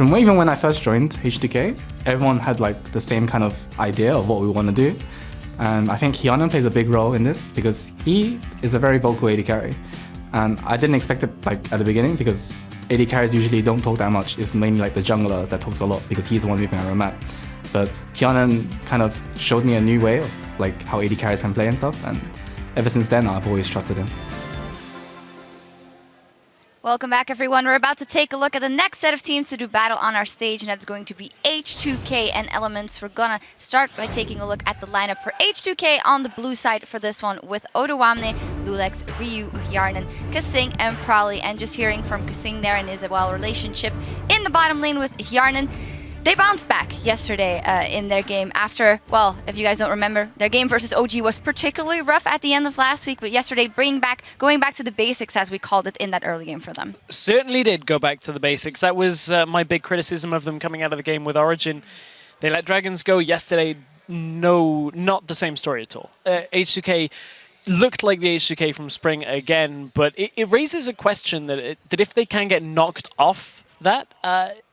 From even when I first joined H2K, everyone had like the same kind of idea of what we want to do. And I think Hyanan plays a big role in this because he is a very vocal AD carry. And I didn't expect it like at the beginning because AD carries usually don't talk that much. It's mainly like the jungler that talks a lot because he's the one moving around the map. But Hyanan kind of showed me a new way of like how AD carries can play and stuff. And ever since then, I've always trusted him. Welcome back, everyone. We're about to take a look at the next set of teams to do battle on our stage, and that's going to be H2K and Elements. We're gonna start by taking a look at the lineup for H2K on the blue side for this one with Odoamne, Lulex, Ryu, Hjarnan, Kasing, and Prowley. And just hearing from Kasing there and his relationship in the bottom lane with Hjarnan. They bounced back yesterday in their game after, well, if you guys don't remember, their game versus OG was particularly rough at the end of last week, but yesterday going back to the basics, as we called it in that early game for them. Certainly did go back to the basics. That was my big criticism of them coming out of the game with Origin. They let Dragons go yesterday. No, not the same story at all. H2K looked like the H2K from Spring again, but it raises a question that if they can get knocked off that,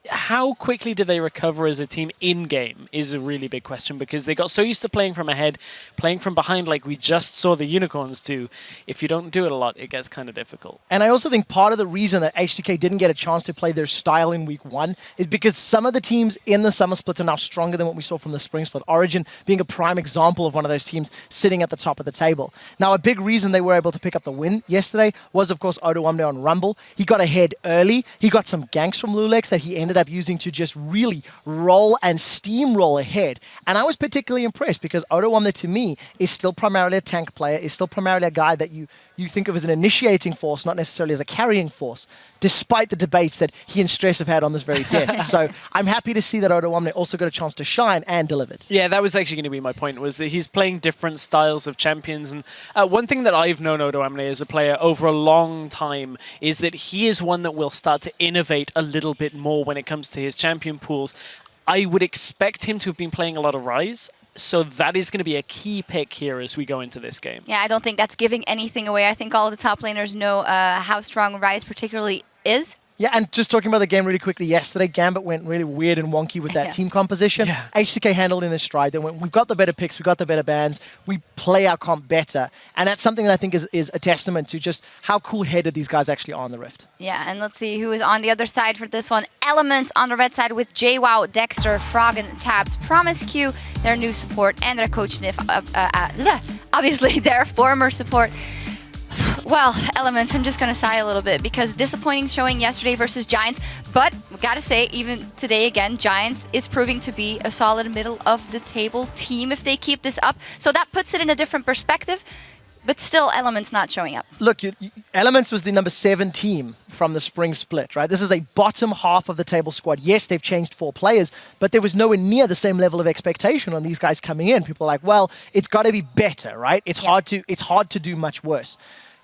how quickly do they recover as a team in-game is a really big question, because they got so used to playing from ahead, playing from behind like we just saw the Unicorns do. If you don't do it a lot, it gets kind of difficult. And I also think part of the reason that H2K didn't get a chance to play their style in week 1 is because some of the teams in the Summer Split are now stronger than what we saw from the Spring Split. Origin being a prime example of one of those teams sitting at the top of the table. Now, a big reason they were able to pick up the win yesterday was, of course, Odoamne on Rumble. He got ahead early. He got some ganks from Lulex that he ended up using to just really roll and steamroll ahead. And I was particularly impressed because Odoamne, to me, is still primarily a tank player, is still primarily a guy that you think of as an initiating force, not necessarily as a carrying force, despite the debates that he and Stress have had on this very desk. So I'm happy to see that Odoamne also got a chance to shine and delivered. Yeah, that was actually going to be my point, was that he's playing different styles of champions. And one thing that I've known Odoamne as a player over a long time is that he is one that will start to innovate a little bit more when it comes to his champion pools. I would expect him to have been playing a lot of Ryze. So that is going to be a key pick here as we go into this game. Yeah, I don't think that's giving anything away. I think all of the top laners know how strong Ryze particularly is. Yeah, and just talking about the game really quickly, yesterday Gambit went really weird and wonky with that team composition. Yeah. H2K handled in their stride. They went, we've got the better picks, we've got the better bans, we play our comp better. And that's something that I think is a testament to just how cool-headed these guys actually are on the Rift. Yeah, and let's see who is on the other side for this one. Elements on the red side with JWoww, Dexter, Froggen, Tabs, Promise Q, their new support, and their coach Nif, obviously their former support. Well, Elements, I'm just going to sigh a little bit because disappointing showing yesterday versus Giants. But we got to say, even today again, Giants is proving to be a solid middle of the table team if they keep this up. So that puts it in a different perspective. But still, Elements not showing up. Look, Elements was the number 7 team from the Spring Split, right? This is a bottom half of the table squad. Yes, they've changed 4 players, but there was nowhere near the same level of expectation on these guys coming in. People are like, well, it's got to be better, right? It's hard to do much worse.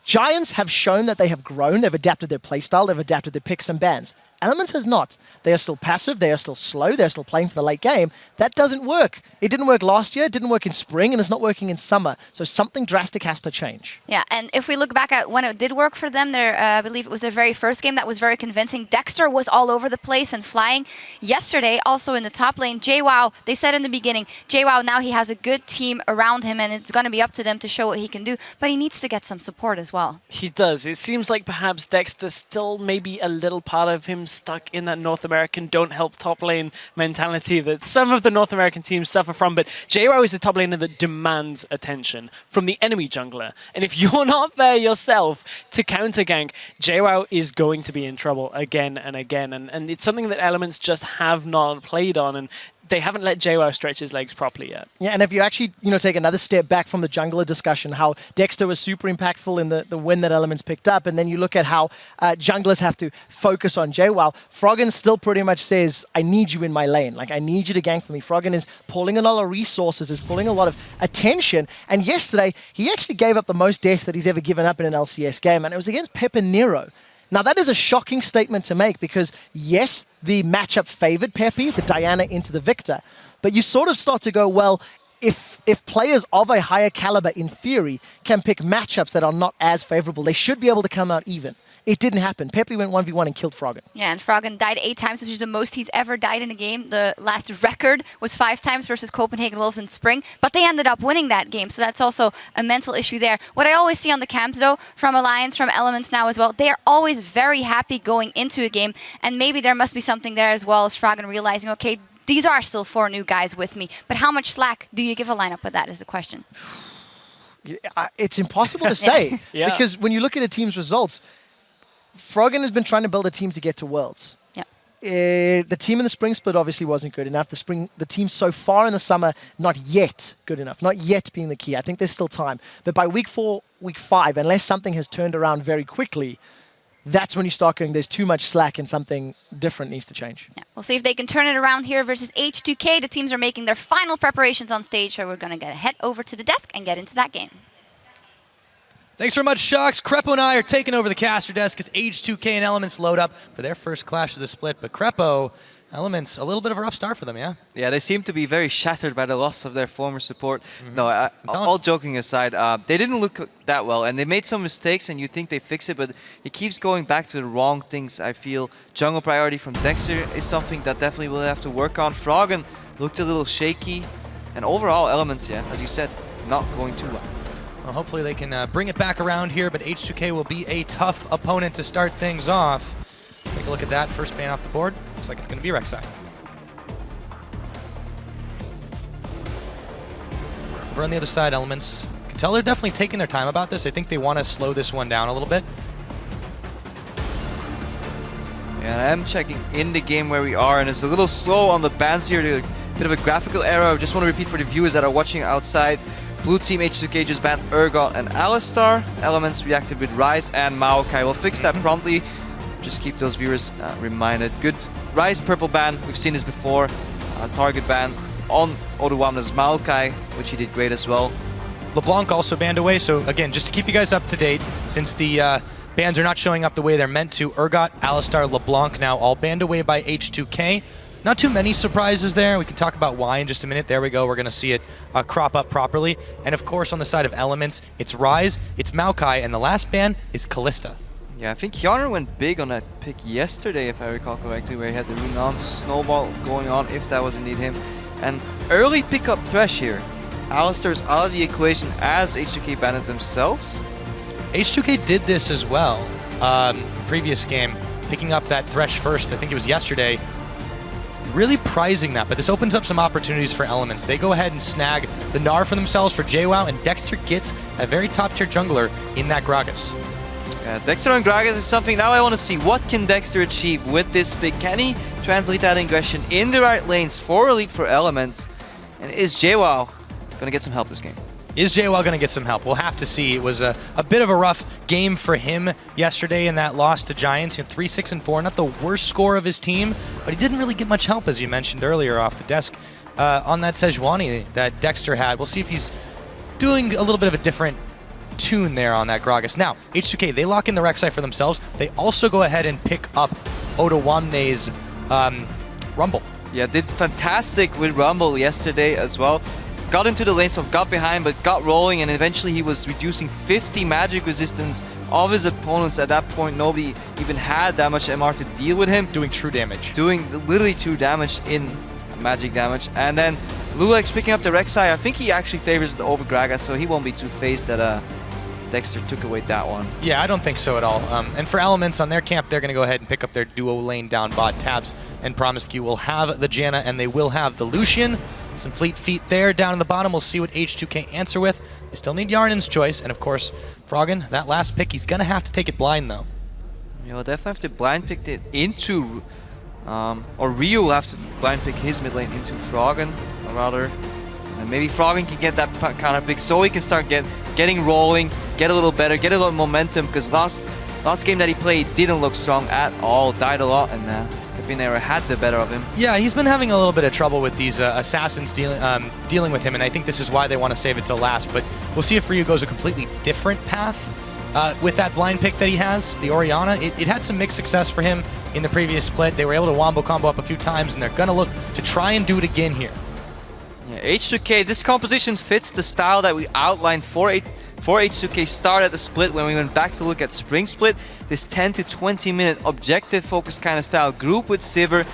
Giants have shown that they have grown, they've adapted their playstyle, they've adapted their picks and bans. Elements has not. They are still passive, they are still slow, they're still playing for the late game. That doesn't work. It didn't work last year, it didn't work in spring, and it's not working in summer. So something drastic has to change. Yeah, and if we look back at when it did work for them, I believe it was their very first game that was very convincing. Dexter was all over the place and flying. Yesterday, also in the top lane, JWoww, they said in the beginning, JWoww now he has a good team around him and it's going to be up to them to show what he can do, but he needs to get some support as well. He does. It seems like perhaps Dexter still maybe a little part of him stuck in that North American don't help top lane mentality that some of the North American teams suffer from, but JWoww is a top laner that demands attention from the enemy jungler. And if you're not there yourself to counter gank, JWoww is going to be in trouble again and again. And it's something that Elements just have not played on, and they haven't let JWoww stretch his legs properly yet. Yeah, and if you actually, take another step back from the jungler discussion, how Dexter was super impactful in the win that Elements picked up, and then you look at how junglers have to focus on JWoww, Froggen still pretty much says, I need you in my lane. Like, I need you to gank for me. Froggen is pulling a lot of resources, is pulling a lot of attention, and yesterday, he actually gave up the most deaths that he's ever given up in an LCS game, and it was against Pep and Nero. Now, that is a shocking statement to make because, yes, the matchup favored Pepe, the Diana into the Victor, but you sort of start to go, well, if players of a higher caliber, in theory, can pick matchups that are not as favorable, they should be able to come out even. It didn't happen. Pepe went 1v1 and killed Froggen. Yeah, and Froggen died 8 times, which is the most he's ever died in a game. The last record was 5 times versus Copenhagen Wolves in spring, but they ended up winning that game, so that's also a mental issue there. What I always see on the camps, though, from Alliance, from Elements now as well, they are always very happy going into a game, and maybe there must be something there as well as Froggen realizing, okay, these are still 4 new guys with me, but how much slack do you give a lineup with that is the question. It's impossible to say, Yeah. because when you look at a team's results, Froggen has been trying to build a team to get to Worlds. The team in the spring split obviously wasn't good enough. The team so far in the summer, not yet good enough. Not yet being the key. I think there's still time. But by week 4, week 5, unless something has turned around very quickly, that's when you start going, there's too much slack and something different needs to change. Yeah, we'll see if they can turn it around here versus H2K. The teams are making their final preparations on stage, so we're going to head over to the desk and get into that game. Thanks very much, Shocks. Crepo and I are taking over the caster desk as H2K and Elements load up for their first clash of the split. But Crepo, Elements, a little bit of a rough start for them, yeah? Yeah, they seem to be very shattered by the loss of their former support. No, all joking aside, they didn't look that well, and they made some mistakes, and you think they fix it, but it keeps going back to the wrong things, I feel. Jungle priority from Dexter is something that definitely will have to work on. Froggen looked a little shaky, and overall Elements, yeah, as you said, not going too well. Well, hopefully they can bring it back around here, but H2K will be a tough opponent to start things off. Take a look at that. First ban off the board. Looks like it's going to be Rek'Sai. Over on the other side, Elements. You can tell they're definitely taking their time about this. I think they want to slow this one down a little bit. Yeah, and I am checking in the game where we are, and it's a little slow on the bans here. A bit of a graphical error. I just want to repeat for the viewers that are watching outside. Blue team H2K just banned Urgot and Alistar. Elements reacted with Ryze and Maokai. We'll fix that promptly. Just keep those viewers reminded. Good Ryze purple ban. We've seen this before. Target ban on Oduwamna's Maokai, which he did great as well. LeBlanc also banned away. So again, just to keep you guys up to date, since the bans are not showing up the way they're meant to, Urgot, Alistar, LeBlanc now all banned away by H2K. Not too many surprises there. We can talk about why in just a minute. There we go. We're going to see it crop up properly. And of course, on the side of Elements, it's Ryze, it's Maokai, and the last ban is Kalista. Yeah, I think Hjarnar went big on that pick yesterday, if I recall correctly, where he had the Renown snowball going on, if that was indeed him. And early pickup Thresh here. Alistar's out of the equation as H2K banned it themselves. H2K did this as well. Previous game, picking up that Thresh first, I think it was yesterday. Really prizing that, but this opens up some opportunities for Elements. They go ahead and snag the Gnar for themselves for JWoww, and Dexter gets a very top-tier jungler in that Gragas. Yeah, Dexter on Gragas is something now I want to see. What can Dexter achieve with this pick? Can he translate that aggression in the right lanes for Elite for Elements? And is JWoww going to get some help this game? Is JWoww going to get some help? We'll have to see. It was a bit of a rough game for him yesterday in that loss to Giants. 3-6-4, not the worst score of his team, but he didn't really get much help, as you mentioned earlier, off the desk on that Sejuani that Dexter had. We'll see if he's doing a little bit of a different tune there on that Gragas. Now, H2K, they lock in the Rek'Sai for themselves. They also go ahead and pick up Oduwamne's Rumble. Yeah, did fantastic with Rumble yesterday as well. Got into the lane, so got behind, but got rolling, and eventually he was reducing 50 magic resistance of his opponents. At that point, nobody even had that much MR to deal with him. Doing true damage. Doing literally true damage in magic damage. And then Lulex picking up the Rek'Sai. I think he actually favors the over Gragas, so he won't be too phased that Dexter took away that one. Yeah, I don't think so at all. And for Elements on their camp, they're going to go ahead and pick up their duo lane down bot. Tabs and Promiscu will have the Janna, and they will have the Lucian. Some fleet feet there down in the bottom. We'll see what H2K answer with. They still need Yarnan's choice, and of course, Froggen, that last pick, he's going to have to take it blind, though. You'll definitely have to blind pick it into, or Ryu will have to blind pick his mid lane into Froggen, or rather. And maybe Froggen can get that counter pick so he can start getting rolling, get a little better, get a little momentum, because last game that he played didn't look strong at all, died a lot, and Capinera had the better of him. Yeah, he's been having a little bit of trouble with these assassins dealing with him, and I think this is why they want to save it till last. But we'll see if Ryu goes a completely different path with that blind pick that he has, the Orianna. It had some mixed success for him in the previous split. They were able to wombo combo up a few times, and they're going to look to try and do it again here. Yeah, H2K, this composition fits the style that we outlined for before H2K started the split, when we went back to look at Spring Split, this 10 to 20 minute objective focus kind of style group with Sivir,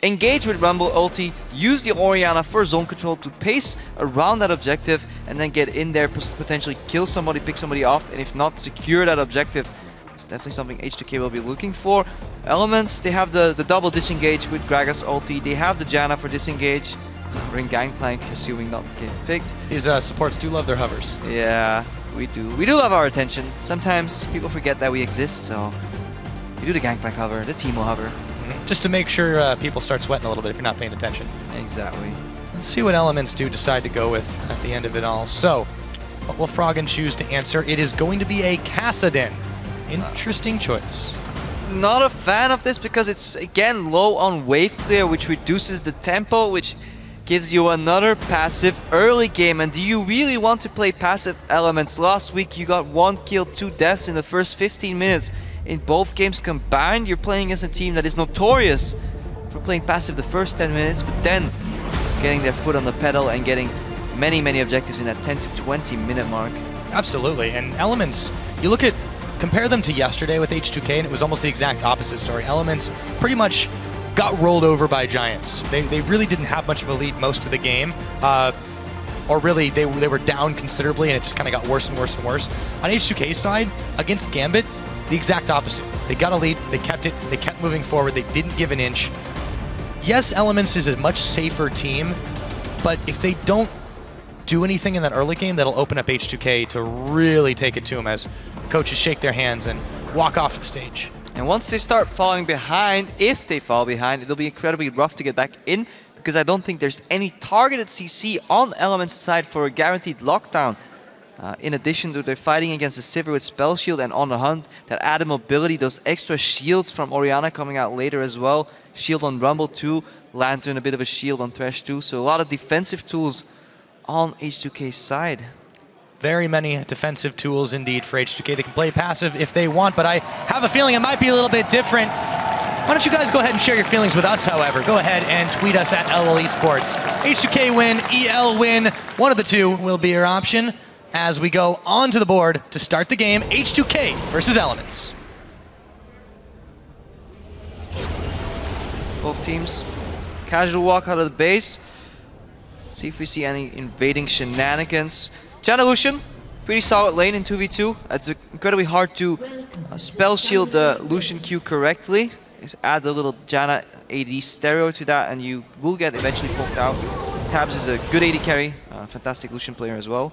engage with Rumble ulti, use the Orianna for zone control to pace around that objective, and then get in there, potentially kill somebody, pick somebody off, and if not, secure that objective. It's definitely something H2K will be looking for. Elements, they have the double disengage with Gragas ulti, they have the Janna for disengage. Bring Gangplank, assuming not getting picked. His supports do love their hovers. Yeah, we do. We do love our attention. Sometimes people forget that we exist, so we do the Gangplank hover, the Teemo hover. Just to make sure people start sweating a little bit if you're not paying attention. Exactly. Let's see what Elements do decide to go with at the end of it all. So, what will Froggen choose to answer? It is going to be a Kassadin. Interesting choice. Not a fan of this because it's, again, low on wave clear, which reduces the tempo, which gives you another passive early game. And do you really want to play passive Elements? Last week you got 1 kill, 2 deaths in the first 15 minutes. In both games combined, you're playing as a team that is notorious for playing passive the first 10 minutes, but then getting their foot on the pedal and getting many, many objectives in that 10 to 20 minute mark. Absolutely, and Elements, compare them to yesterday with H2K, and it was almost the exact opposite story. Elements pretty much got rolled over by Giants. They really didn't have much of a lead most of the game. Or really, they were down considerably, and it just kind of got worse and worse and worse. On H2K's side, against Gambit, the exact opposite. They got a lead, they kept it, they kept moving forward, they didn't give an inch. Yes, Elements is a much safer team, but if they don't do anything in that early game, that'll open up H2K to really take it to them as coaches shake their hands and walk off the stage. And once they start falling behind, if they fall behind, it'll be incredibly rough to get back in, because I don't think there's any targeted CC on Elements' side for a guaranteed lockdown. In addition to their fighting against the Sivir with Spell Shield and On the Hunt, that added mobility, those extra shields from Orianna coming out later as well. Shield on Rumble too, Lantern a bit of a shield on Thresh too, so a lot of defensive tools on H2K's side. Very many defensive tools indeed for H2K. They can play passive if they want, but I have a feeling it might be a little bit different. Why don't you guys go ahead and share your feelings with us, however. Go ahead and tweet us at LL Esports. H2K win, EL win, one of the two will be your option as we go onto the board to start the game, H2K versus Elements. Both teams, casual walk out of the base. See if we see any invading shenanigans. Janna Lucian, pretty solid lane in 2v2. It's incredibly hard to spell shield the Lucian Q correctly. Just add a little Janna AD stereo to that and you will get eventually poked out. Tabs is a good AD carry, fantastic Lucian player as well.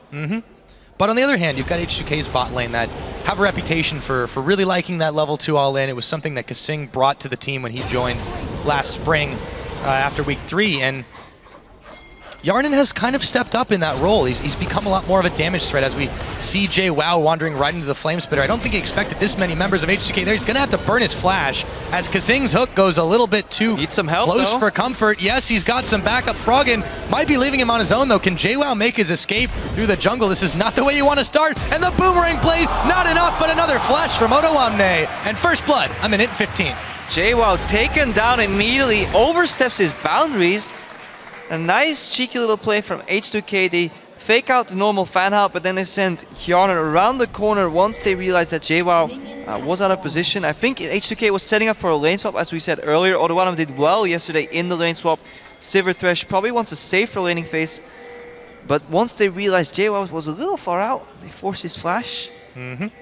But on the other hand, you've got H2K's bot lane that have a reputation for really liking that level 2 all-in. It was something that Kasing brought to the team when he joined last spring after week 3, and Yarnan has kind of stepped up in that role. He's become a lot more of a damage threat as we see JWoww wandering right into the Flame Spitter. I don't think he expected this many members of H2K there. He's going to have to burn his flash as Kasing's hook goes a little bit too close for comfort. Yes, he's got some backup. Froggen might be leaving him on his own though. Can JWoww make his escape through the jungle? This is not the way you want to start. And the boomerang blade, not enough, but another flash from Otoamne. And first blood, a minute 15. JWoww taken down immediately, oversteps his boundaries. A nice cheeky little play from H2K. They fake out the normal fan out, but then they send Hjarnar around the corner once they realized that JWoww was out of position. I think H2K was setting up for a lane swap, as we said earlier. Otoamne did well yesterday in the lane swap. Sivir Thresh probably wants a safer laning phase, but once they realized JWoww was a little far out, they forced his flash,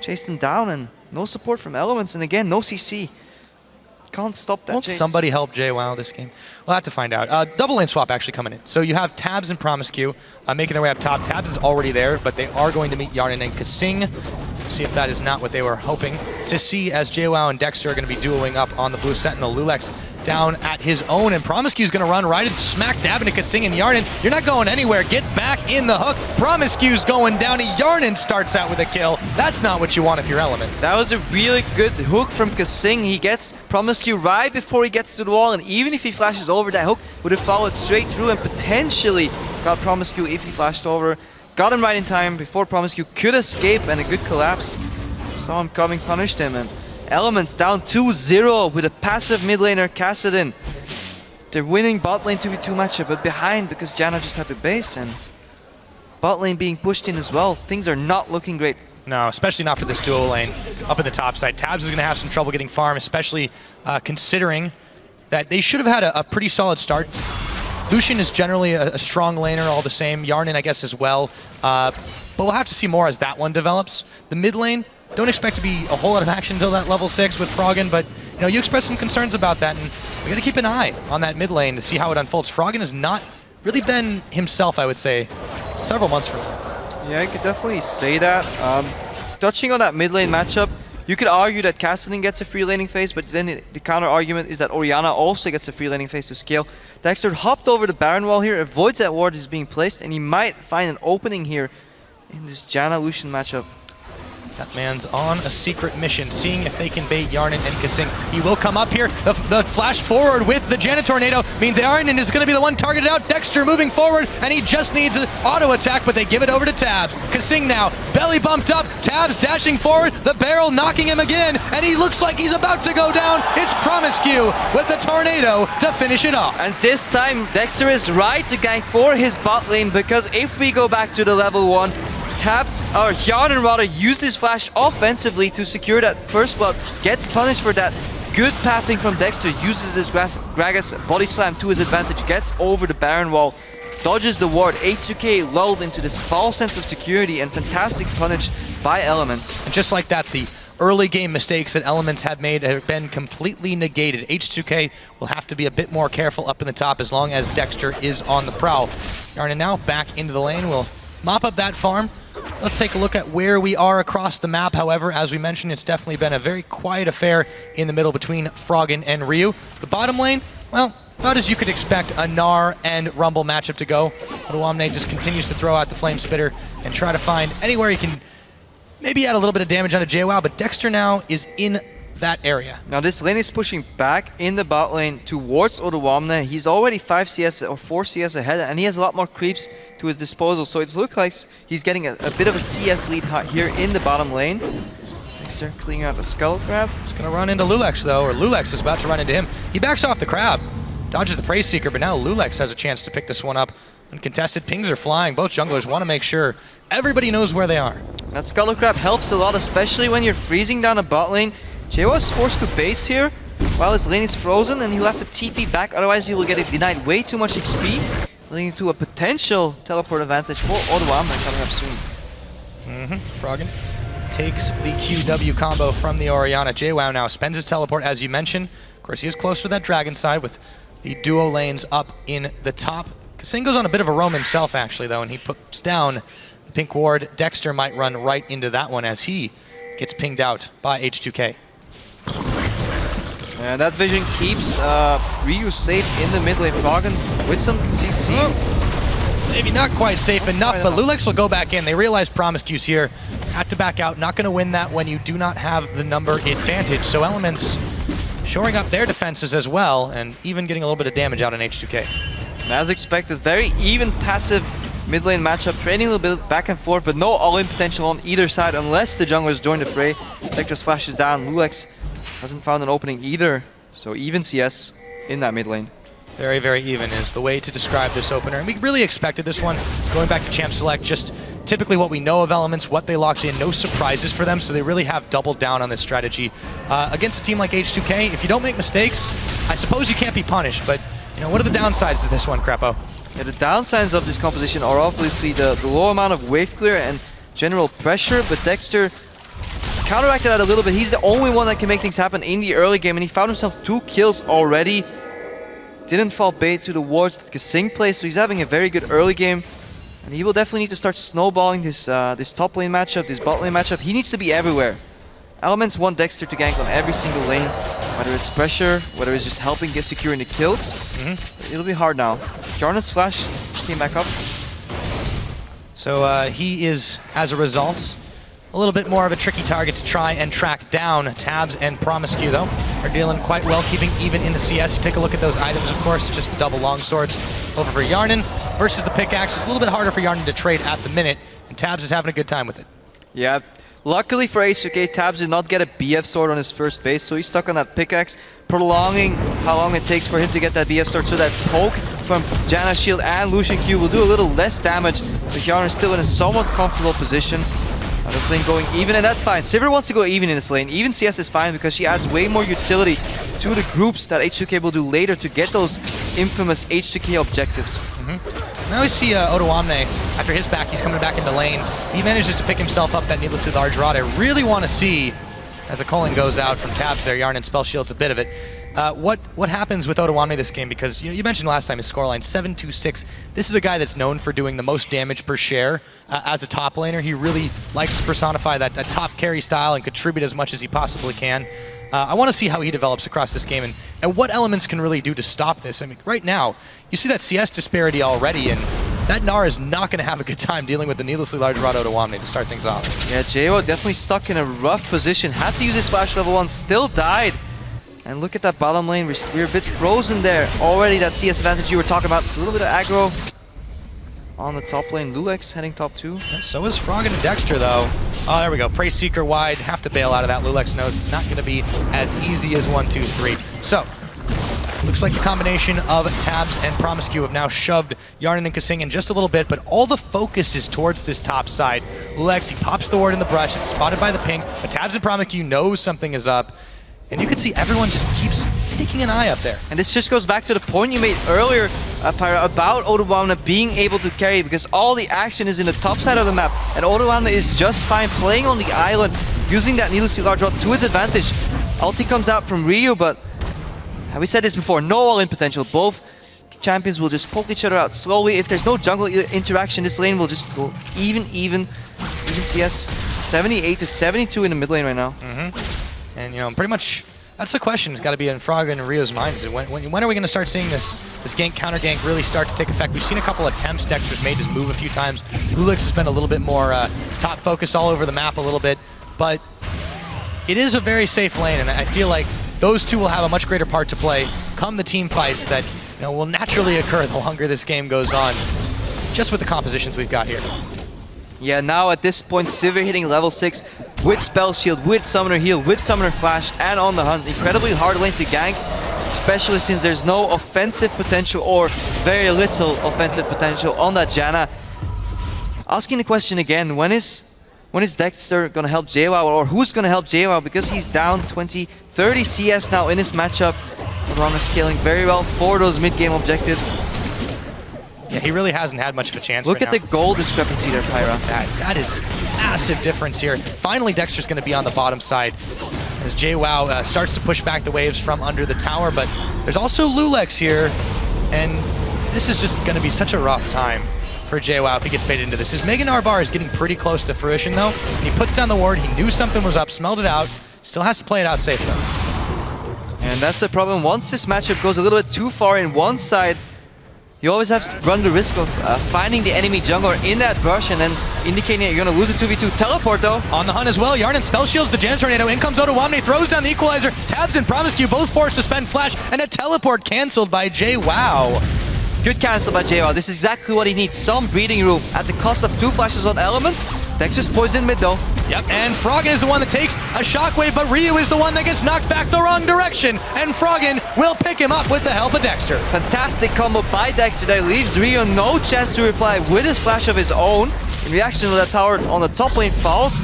chased him down, and no support from Elements, and again, no CC. Can't stop that Won't chase. somebody help JWoww this game? We'll have to find out. Double lane swap actually coming in. So you have Tabs and Promiscu making their way up top. Tabs is already there, but they are going to meet Yarnan and Kasing. See if that is not what they were hoping to see, as JWoww and Dexter are going to be dueling up on the Blue Sentinel. Lulex down at his own, and Promiscu's going to run right and smack dab into Kasing and Yarnan. You're not going anywhere. Get back in the hook. Promiscu's going down. Yarnan starts out with a kill. That's not what you want if you're Elements. That was a really good hook from Kasing. He gets Promiscu right before he gets to the wall, and even if he flashes over, that hook would have followed straight through and potentially got Promiscu if he flashed over. Got him right in time before Promiscu could escape, and a good collapse. Saw him coming, punished him, and Elements down 2-0 with a passive mid laner, Kassadin. They're winning bot lane 2v2 matchup, but behind because Janna just had to base, and Bot lane being pushed in as well. Things are not looking great. No, especially not for this duo lane up in the top side. Tabs is going to have some trouble getting farm, especially considering that they should have had a pretty solid start. Lucian is generally a strong laner all the same. Yarnin, I guess, as well. But we'll have to see more as that one develops. The mid lane, don't expect to be a whole lot of action until that level 6 with Froggen, but you know, you expressed some concerns about that, and we got to keep an eye on that mid lane to see how it unfolds. Froggen has not really been himself, I would say, several months from now. Yeah, I could definitely say that. Touching on that mid lane matchup, you could argue that Cassidy gets a free laning phase, but then the counter argument is that Orianna also gets a free laning phase to scale. Dexter hopped over the Baron wall here, avoids that ward that's being placed, and he might find an opening here in this Janna-Lucian matchup. That man's on a secret mission, seeing if they can bait Yarnin and Kasing. He will come up here. The flash forward with the Janna Tornado means Yarnin is going to be the one targeted out. Dexter moving forward, and he just needs an auto attack, but they give it over to Tabs. Kasing now, belly bumped up. Tabs dashing forward, the barrel knocking him again, and he looks like he's about to go down. It's Promiscue with the Tornado to finish it off. And this time, Dexter is right to gank for his bot lane, because if we go back to the level 1, Tabs, or Yarnin rather, used his flash offensively to secure that first blood, gets punished for that. Good pathing from Dexter, uses his Gragas body slam to his advantage, gets over the Baron wall, dodges the ward. H2K lulled into this false sense of security, and fantastic punish by Elements. And just like that, the early game mistakes that Elements had made have been completely negated. H2K will have to be a bit more careful up in the top as long as Dexter is on the prowl. Yarnin now back into the lane, will mop up that farm. Let's take a look at where we are across the map. However, as we mentioned, it's definitely been a very quiet affair in the middle between Froggen and Ryu. The bottom lane, well, about as you could expect a Gnar and Rumble matchup to go. Odoamne just continues to throw out the Flame Spitter and try to find anywhere he can maybe add a little bit of damage onto JWoww, but Dexter now is in that area. Now this lane is pushing back in the bot lane towards Odoamne. He's already 5 CS or 4 CS ahead, and he has a lot more creeps to his disposal, so it looks like he's getting a bit of a CS lead here in the bottom lane. Dexter clearing out the Skull Crab. He's going to run into Lulex though, or Lulex is about to run into him. He backs off the Crab, dodges the Praise Seeker, but now Lulex has a chance to pick this one up. Uncontested pings are flying. Both junglers want to make sure everybody knows where they are. That Skull Crab helps a lot, especially when you're freezing down a bot lane. JWoww is forced to base here while his lane is frozen, and he'll have to TP back, otherwise he will get denied way too much XP, leading to a potential teleport advantage for Odoamne coming up soon. Froggen takes the QW combo from the Orianna. JWoww now spends his teleport, as you mentioned. Of course, he is closer to that dragon side with the duo lanes up in the top. Kasing goes on a bit of a roam himself, actually, though, and he puts down the pink ward. Dexter might run right into that one as he gets pinged out by H2K. And that vision keeps Ryu safe in the mid lane. Froggen with some CC. Maybe not quite safe enough, but Lulex will go back in. They realize Promiscue's here. Have to back out. Not going to win that when you do not have the number advantage. So Elements shoring up their defenses as well, and even getting a little bit of damage out on H2K. And as expected, very even passive mid lane matchup, trading a little bit back and forth, but no all-in potential on either side unless the junglers join the fray. Dexter's flashes down. Lulex hasn't found an opening either, so even CS in that mid lane. Very, very even is the way to describe this opener. And we really expected this one. Going back to Champ Select, just typically what we know of Elements, what they locked in, no surprises for them, so they really have doubled down on this strategy. Against a team like H2K, if you don't make mistakes, I suppose you can't be punished, but you know, what are the downsides to this one, Crapo? Yeah, the downsides of this composition are obviously the low amount of wave clear and general pressure, but Dexter counteracted that a little bit. He's the only one that can make things happen in the early game, and he found himself 2 kills already. Didn't fall bait to the wards that Kasing plays, so he's having a very good early game. And he will definitely need to start snowballing this this top lane matchup, this bot lane matchup. He needs to be everywhere. Elements want Dexter to gank on every single lane, whether it's pressure, whether it's just helping get securing the kills. It'll be hard now. Jarnet's flash came back up. So he is, as a result, a little bit more of a tricky target to try and track down. Tabs and Promiscue, though, are dealing quite well, keeping even in the CS. You take a look at those items, of course, it's just the double longswords over for Yarnin versus the pickaxe. It's a little bit harder for Yarnin to trade at the minute, and Tabs is having a good time with it. Yeah, luckily for H2K, Tabs did not get a BF sword on his first base, so he's stuck on that pickaxe, prolonging how long it takes for him to get that BF sword, so that poke from Janna Shield and Lucian Q will do a little less damage, but Yarn is still in a somewhat comfortable position. This lane going even, and that's fine. Sivir wants to go even in this lane. Even CS is fine because she adds way more utility to the groups that H2K will do later to get those infamous H2K objectives. Now we see Odoamne, after his back, he's coming back into lane. He manages to pick himself up that needlessly large rod. I really want to see, as the culling goes out from Tabs there, Yarn and Spell Shield's a bit of it. What happens with Odoamne this game? Because you mentioned last time his scoreline 7-2-6. This is a guy that's known for doing the most damage per share as a top laner. He really likes to personify that top carry style and contribute as much as he possibly can. I want to see how he develops across this game and what elements can really do to stop this. I mean, right now, you see that CS disparity already, and that Gnar is not going to have a good time dealing with the needlessly large rod Odoamne to start things off. Yeah, JWoww definitely stuck in a rough position. Had to use his flash level 1, still died. And look at that bottom lane, we're a bit frozen there. Already that CS advantage you were talking about, a little bit of aggro on the top lane. Lulex heading top 2. Yeah, so is Froggen and Dexter though. Oh, there we go. Prey Seeker wide, have to bail out of that. Lulex knows it's not going to be as easy as 1, 2, 3. So, looks like the combination of Tabs and Promiscu have now shoved Yarnan and Kasing in just a little bit, but all the focus is towards this top side. Lulex, he pops the ward in the brush, it's spotted by the ping, but Tabs and Promiscu knows something is up. And you can see everyone just keeps taking an eye up there. And this just goes back to the point you made earlier, Pyra, about Odoamne being able to carry, because all the action is in the top side of the map, and Odoamne is just fine playing on the island, using that needlessly large rod to its advantage. Ulti comes out from Ryu, but we said this before, no all-in potential. Both champions will just poke each other out slowly. If there's no jungle interaction, this lane will just go even CS. 78-72 in the mid lane right now. And you know, pretty much that's the question. It's got to be in Froggen and Rio's minds. When are we going to start seeing this gank counter gank really start to take effect? We've seen a couple attempts. Dexter's made his move a few times. Lulex has been a little bit more top focus all over the map a little bit, but it is a very safe lane, and I feel like those two will have a much greater part to play come the team fights that will naturally occur the longer this game goes on, just with the compositions we've got here. Yeah, now at this point, Sivir hitting level 6 with Spell Shield, with Summoner Heal, with Summoner Flash, and on the hunt. Incredibly hard lane to gank, especially since there's no offensive potential or very little offensive potential on that Janna. Asking the question again, when is Dexter going to help JWoww, or who's going to help JWoww? Because he's down 20-30 CS now in this matchup. Ron is scaling very well for those mid-game objectives. Yeah, he really hasn't had much of a chance. Look at the goal discrepancy there, Pyra. That is massive difference here. Finally, Dexter's going to be on the bottom side as JWoww starts to push back the waves from under the tower, but there's also Lulex here, and this is just going to be such a rough time for JWoww if he gets baited into this. His Mega Gnar bar is getting pretty close to fruition, though. And he puts down the ward. He knew something was up, smelled it out. Still has to play it out safe, though. And that's the problem. Once this matchup goes a little bit too far in one side, you always have to run the risk of finding the enemy jungler in that brush and then indicating that you're going to lose a 2v2. Teleport, though. On the hunt as well. Yarnan spell shields the Janitor Tornado. In comes Odoamne, throws down the Equalizer. Tabs and Promiscu both forced to spend flash, and a teleport cancelled by JWoww. Good cancel by JWoww. This is exactly what he needs. Some breathing room at the cost of 2 flashes on elements. Dexter's poison mid, though. Yep, and Froggen is the one that takes a shockwave, but Ryu is the one that gets knocked back the wrong direction, and Froggen will pick him up with the help of Dexter. Fantastic combo by Dexter that leaves Ryu no chance to reply with his flash of his own. In reaction to that tower on the top lane falls.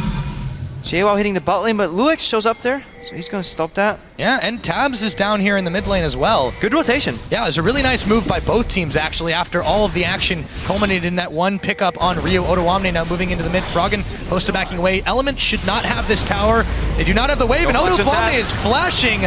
JWoww hitting the bot lane, but Lulex shows up there, so he's going to stop that. Yeah, and Tabs is down here in the mid lane as well. Good rotation. Yeah, it was a really nice move by both teams, actually, after all of the action culminated in that one pickup on Ryu. Odoamne now moving into the mid. Froggen post backing away. Element should not have this tower. They do not have the wave, and Odoamne is flashing.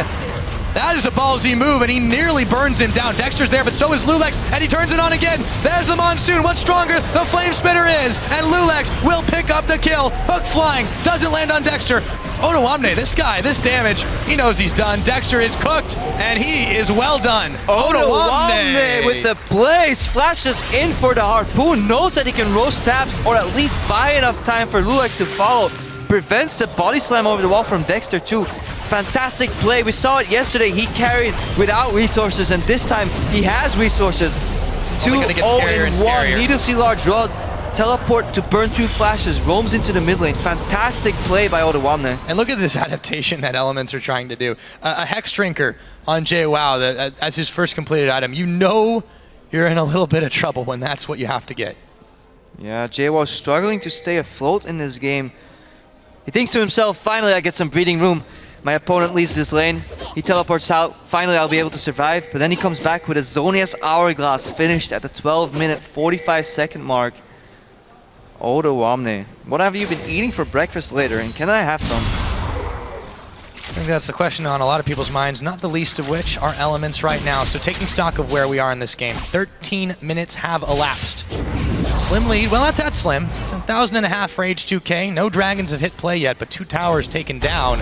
That is a ballsy move, and he nearly burns him down. Dexter's there, but so is Lulex, and he turns it on again. There's the Monsoon. What's stronger? The Flame Spitter is, and Lulex will pick up the kill. Hook flying, doesn't land on Dexter. Odoamne, this guy, this damage, he knows he's done. Dexter is cooked, and he is well done. Odoamne with the blaze, flashes in for the harpoon, knows that he can roast Tabs, or at least buy enough time for Lulex to follow. Prevents the body slam over the wall from Dexter too. Fantastic play. We saw it yesterday. He carried without resources, and this time he has resources. 2-0-1. Needlessly large rod. Teleport to burn 2 flashes. Roams into the mid lane. Fantastic play by Odoamne. And look at this adaptation that Elements are trying to do. A Hex Drinker on JWoww as his first completed item. You know you're in a little bit of trouble when that's what you have to get. Yeah, JWoww struggling to stay afloat in this game. He thinks to himself, finally I get some breathing room. My opponent leaves this lane. He teleports out. Finally I'll be able to survive. But then he comes back with a Zhonya's Hourglass finished at the 12-minute 45-second mark. Odoamne, what have you been eating for breakfast later, and can I have some? I think that's the question on a lot of people's minds, not the least of which are Elements right now. So taking stock of where we are in this game, 13 minutes have elapsed. Slim lead, well not that slim. It's 1,500 for H2K. No Dragons have hit play yet, but 2 towers taken down.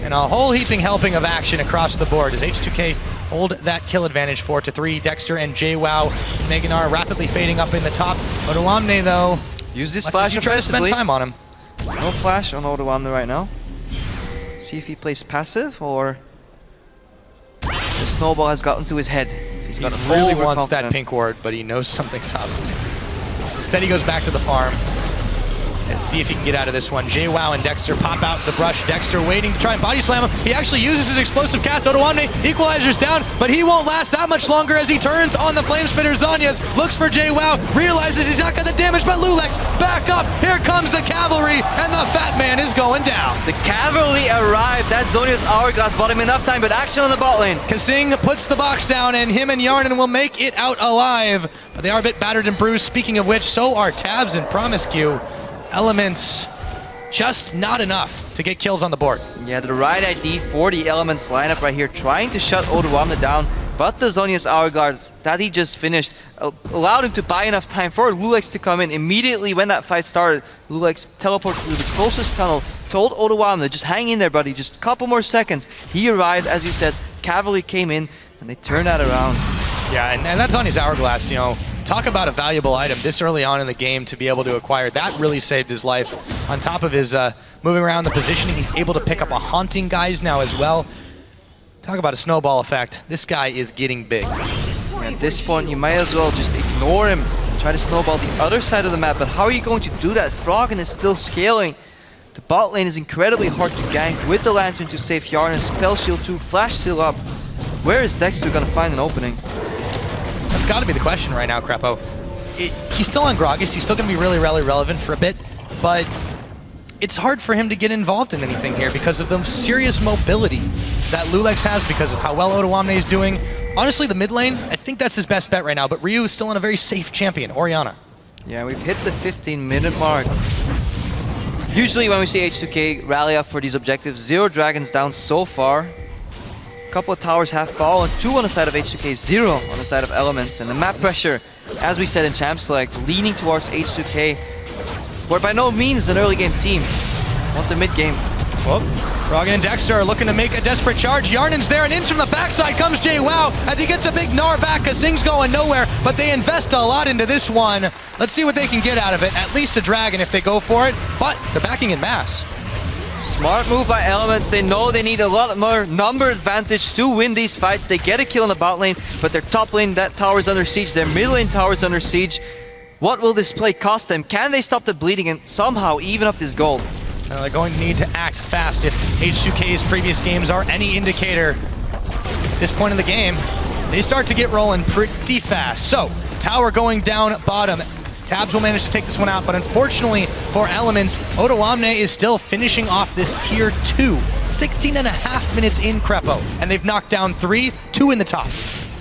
And a whole heaping helping of action across the board as H2K hold that kill advantage 4-3. Dexter and JWoww, Meganar rapidly fading up in the top. Odoamne though, use this flash you try to spend time on him. No flash on Odoamne right now. See if he plays passive or the snowball has gotten to his head. He's got He really wants that pink ward, but he knows something's up. Instead he goes back to the farm. Let's see if he can get out of this one. JWoww and Dexter pop out the brush. Dexter waiting to try and body slam him. He actually uses his explosive cast. Odoamne equalizer's down, but he won't last that much longer as he turns on the flame spitter Zhonya's. Looks for JWoww, realizes he's not got the damage, but Lulex back up. Here comes the cavalry, and the fat man is going down. The cavalry arrived. That Zhonya's Hourglass bought him enough time, but action on the bot lane. Kasing puts the box down, and him and Yarnan will make it out alive. But they are a bit battered and bruised. Speaking of which, so are Tabs and Promiscue. Elements just not enough to get kills on the board. Yeah, the right ID for the Elements lineup right here, trying to shut Odoamne down, but the Zhonya's Hourglass that he just finished allowed him to buy enough time for Lulex to come in. Immediately when that fight started, Lulex teleported through the closest tunnel, told Odoamne, just hang in there, buddy, just a couple more seconds. He arrived, as you said, cavalry came in, and they turned that around. Yeah, and that's on his Hourglass, you know. Talk about a valuable item this early on in the game to be able to acquire. That really saved his life. On top of his moving around the positioning, he's able to pick up a Haunting guys now as well. Talk about a snowball effect. This guy is getting big. At this point, you might as well just ignore him. Try to snowball the other side of the map, but how are you going to do that? Froggen is still scaling. The bot lane is incredibly hard to gank with the Lantern to save Yarnan, Spell Shield 2, Flash still up. Where is Dexter gonna find an opening? That's got to be the question right now, Crepo. He's still on Gragas. He's still going to be really, really relevant for a bit, but it's hard for him to get involved in anything here because of the serious mobility that Lulex has because of how well Odoamne is doing. Honestly, the mid lane, I think that's his best bet right now, but Ryu is still on a very safe champion, Orianna. Yeah, we've hit the 15-minute mark. Usually when we see H2K rally up for these objectives, 0 dragons down so far. Couple of towers have fallen, 2 on the side of H2K, 0 on the side of Elements, and the map pressure, as we said in Champ Select, leaning towards H2K. We're by no means an early game team. Want the mid game. Well, Froggen and Dexter are looking to make a desperate charge. Yarnan's there, and in from the backside comes JWoww as he gets a big Gnar back. Kasing's going nowhere, but they invest a lot into this one. Let's see what they can get out of it. At least a dragon if they go for it, but they're backing in mass. Smart move by Elements. They know they need a lot more number advantage to win these fights. They get a kill in the bot lane, but their top lane, that tower is under siege. Their mid lane tower is under siege. What will this play cost them? Can they stop the bleeding and somehow even up this gold? They're going to need to act fast if H2K's previous games are any indicator. At this point in the game, they start to get rolling pretty fast. So, tower going down bottom. Tabs will manage to take this one out, but unfortunately for Elements, Odoamne is still finishing off this tier 2. 16.5 minutes in Crepo, and they've knocked down 3, 2 in the top.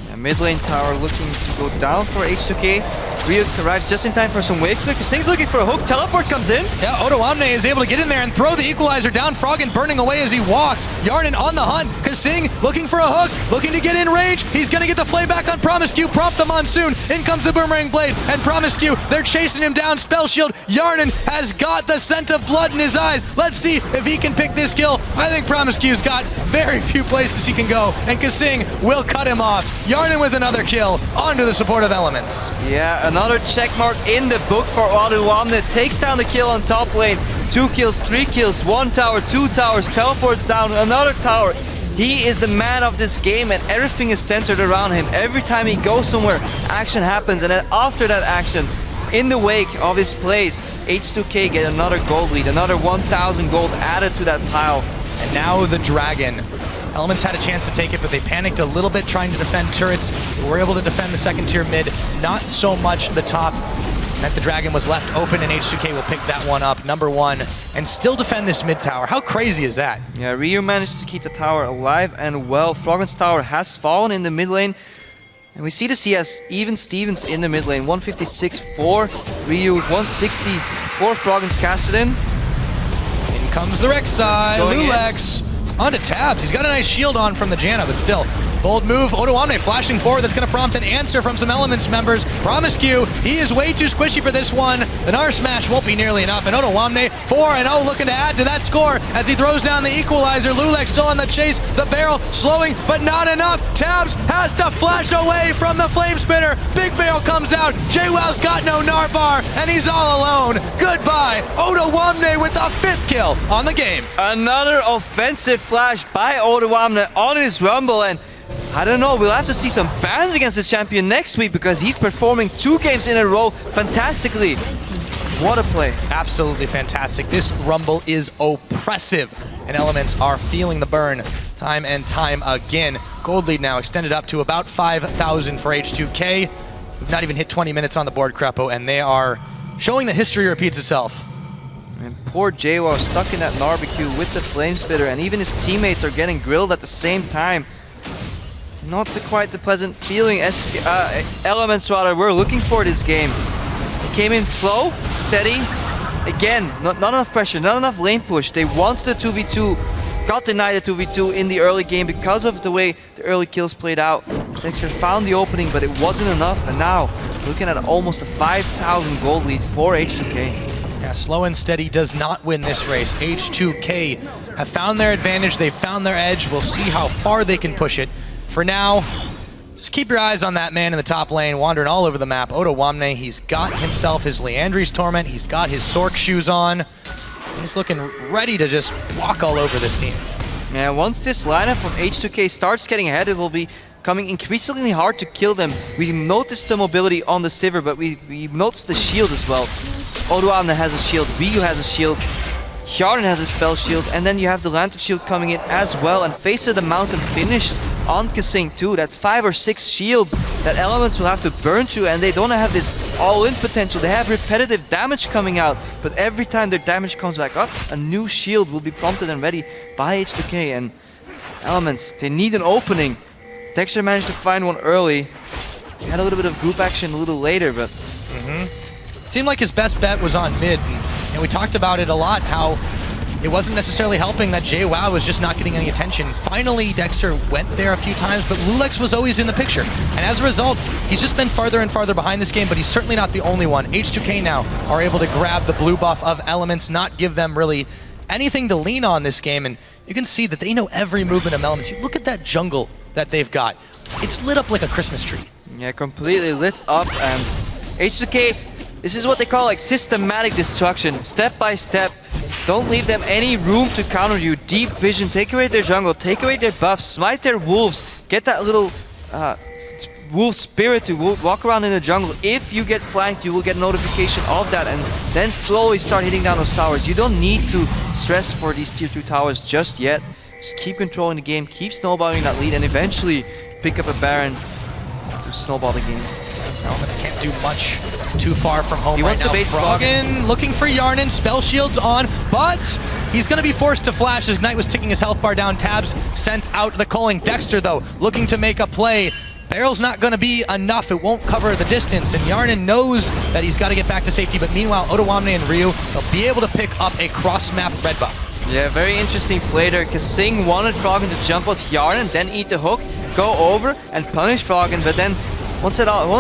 Yeah, mid lane tower looking to go down for H2K. Ryu arrives just in time for some wave click. Kasing's looking for a hook. Teleport comes in. Yeah, Odoamne is able to get in there and throw the equalizer down. Froggen burning away as he walks. Yarnan on the hunt. Kasing looking for a hook, looking to get in range. He's going to get the flay back on Promiscue. Prompt the Monsoon. In comes the Boomerang Blade. And Promiscue, they're chasing him down. Spell Shield. Yarnan has got the scent of blood in his eyes. Let's see if he can pick this kill. I think Promiscue's got very few places he can go. And Kasing will cut him off. Yarnan with another kill. Onto the support of Elements. Yeah, another check mark in the book for Odoamne. Takes down the kill on top lane. 2 kills, 3 kills, 1 tower, 2 towers, teleports down another tower. He is the man of this game and everything is centered around him. Every time he goes somewhere, action happens, and then after that action, in the wake of his plays, H2K get another gold lead, another 1,000 gold added to that pile. And now the dragon. Elements had a chance to take it, but they panicked a little bit trying to defend turrets. They were able to defend the second tier mid, not so much the top. Meant the Dragon was left open, and H2K will pick that one up, number 1, and still defend this mid tower. How crazy is that? Yeah, Ryu manages to keep the tower alive and well. Froggen's tower has fallen in the mid lane. And we see the CS even Stevens in the mid lane. 156 for Ryu, 160 for Froggen's Kassadin. In comes the Rek'Sai, Going in. Lulex onto Tabs. He's got a nice shield on from the Janna, but still. Bold move, Odoamne flashing forward. That's going to prompt an answer from some Elements members. Promiscu, he is way too squishy for this one. The Gnar smash won't be nearly enough. And Odoamne, 4-0, looking to add to that score as he throws down the equalizer. Lulex still on the chase. The barrel slowing, but not enough. Tabs has to flash away from the flame spinner. Big barrel comes out. JWoww's got no Gnar bar, and he's all alone. Goodbye. Odoamne with the 5th kill on the game. Another offensive flash by Odoamne on his Rumble, and I don't know, we'll have to see some bans against this champion next week because he's performing 2 games in a row fantastically. What a play. Absolutely fantastic. This Rumble is oppressive, and Elements are feeling the burn time and time again. Gold lead now extended up to about 5,000 for H2K. We've not even hit 20 minutes on the board, Crepo, and they are showing that history repeats itself. And poor JWoww stuck in that barbecue with the flame spitter, and even his teammates are getting grilled at the same time. Not quite the pleasant feeling Elements rather were looking for this game. They came in slow, steady. Again, not enough pressure, not enough lane push. They wanted a 2v2, got denied a 2v2 in the early game because of the way the early kills played out. Dexter found the opening, but it wasn't enough. And now, looking at almost a 5,000 gold lead for H2K. Yeah, slow and steady does not win this race. H2K have found their advantage, they've found their edge. We'll see how far they can push it. For now, just keep your eyes on that man in the top lane, wandering all over the map. Odoamne, he's got himself his Leandri's Torment, he's got his Sork shoes on. He's looking ready to just walk all over this team. Yeah, once this lineup from H2K starts getting ahead, it will be coming increasingly hard to kill them. We noticed the mobility on the Sivir, but we noticed the shield as well. Odoamne has a shield, Ryu has a shield, Hjarnan has a spell shield, and then you have the Lantern shield coming in as well, and Face of the Mountain finished on Kasing too. That's 5 or 6 shields that Elements will have to burn through, and they don't have this all-in potential. They have repetitive damage coming out, but every time their damage comes back up, a new shield will be prompted and ready by H2K. And Elements, they need an opening. Dexter managed to find one early. He had a little bit of group action a little later, but... Seemed like his best bet was on mid, and we talked about it a lot, how it wasn't necessarily helping that JWoww was just not getting any attention. Finally, Dexter went there a few times, but Lulex was always in the picture. And as a result, he's just been farther and farther behind this game, but he's certainly not the only one. H2K now are able to grab the blue buff of Elements, not give them really anything to lean on this game, and you can see that they know every movement of Elements. You look at that jungle that they've got. It's lit up like a Christmas tree. Yeah, completely lit up, and H2K, this is what they call like systematic destruction. Step by step. Don't leave them any room to counter you. Deep vision, take away their jungle, take away their buffs, smite their wolves, get that little wolf spirit to walk around in the jungle. If you get flanked, you will get notification of that, and then slowly start hitting down those towers. You don't need to stress for these tier 2 towers just yet. Just keep controlling the game, keep snowballing that lead, and eventually pick up a Baron to snowball the game. Elements can't do much too far from home He right wants now. to bait Froggen looking for Hjarnan, spell shields on, but he's going to be forced to flash as Knight was ticking his health bar down. Tabs sent out the culling. Dexter, though, looking to make a play. Barrel's not going to be enough. It won't cover the distance, and Hjarnan knows that he's got to get back to safety, but meanwhile, Odoamne and Ryu will be able to pick up a cross-map red buff. Yeah, very interesting play there. Kasing wanted Froggen to jump out Hjarnan, then eat the hook, go over and punish Froggen, but then once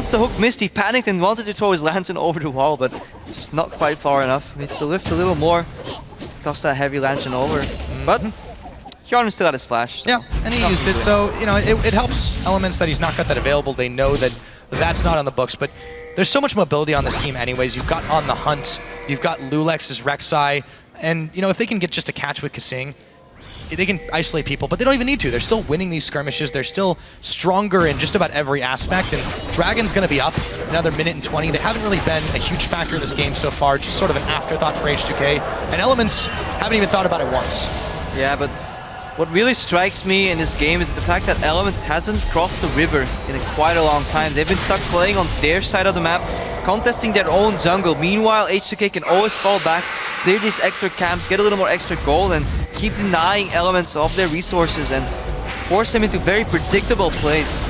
the hook missed, he panicked and wanted to throw his lantern over the wall, but just not quite far enough. Needs to lift a little more, toss that heavy lantern over. But Hjarnan still had his flash. So yeah, and he used it, so you know it helps Elements that he's not got that available. They know that that's not on the books, but there's so much mobility on this team anyways. You've got On the Hunt, you've got Lulex's Rek'Sai, and you know if they can get just a catch with Kasing, they can isolate people, but they don't even need to. They're still winning these skirmishes. They're still stronger in just about every aspect, and Dragon's going to be up another minute and 20. They haven't really been a huge factor in this game so far, just sort of an afterthought for H2K, and Elements haven't even thought about it once. Yeah, but What really strikes me in this game is the fact that Elements hasn't crossed the river in quite a long time. They've been stuck playing on their side of the map, contesting their own jungle. Meanwhile, H2K can always fall back, clear these extra camps, get a little more extra gold, and keep denying Elements of their resources and force them into very predictable plays.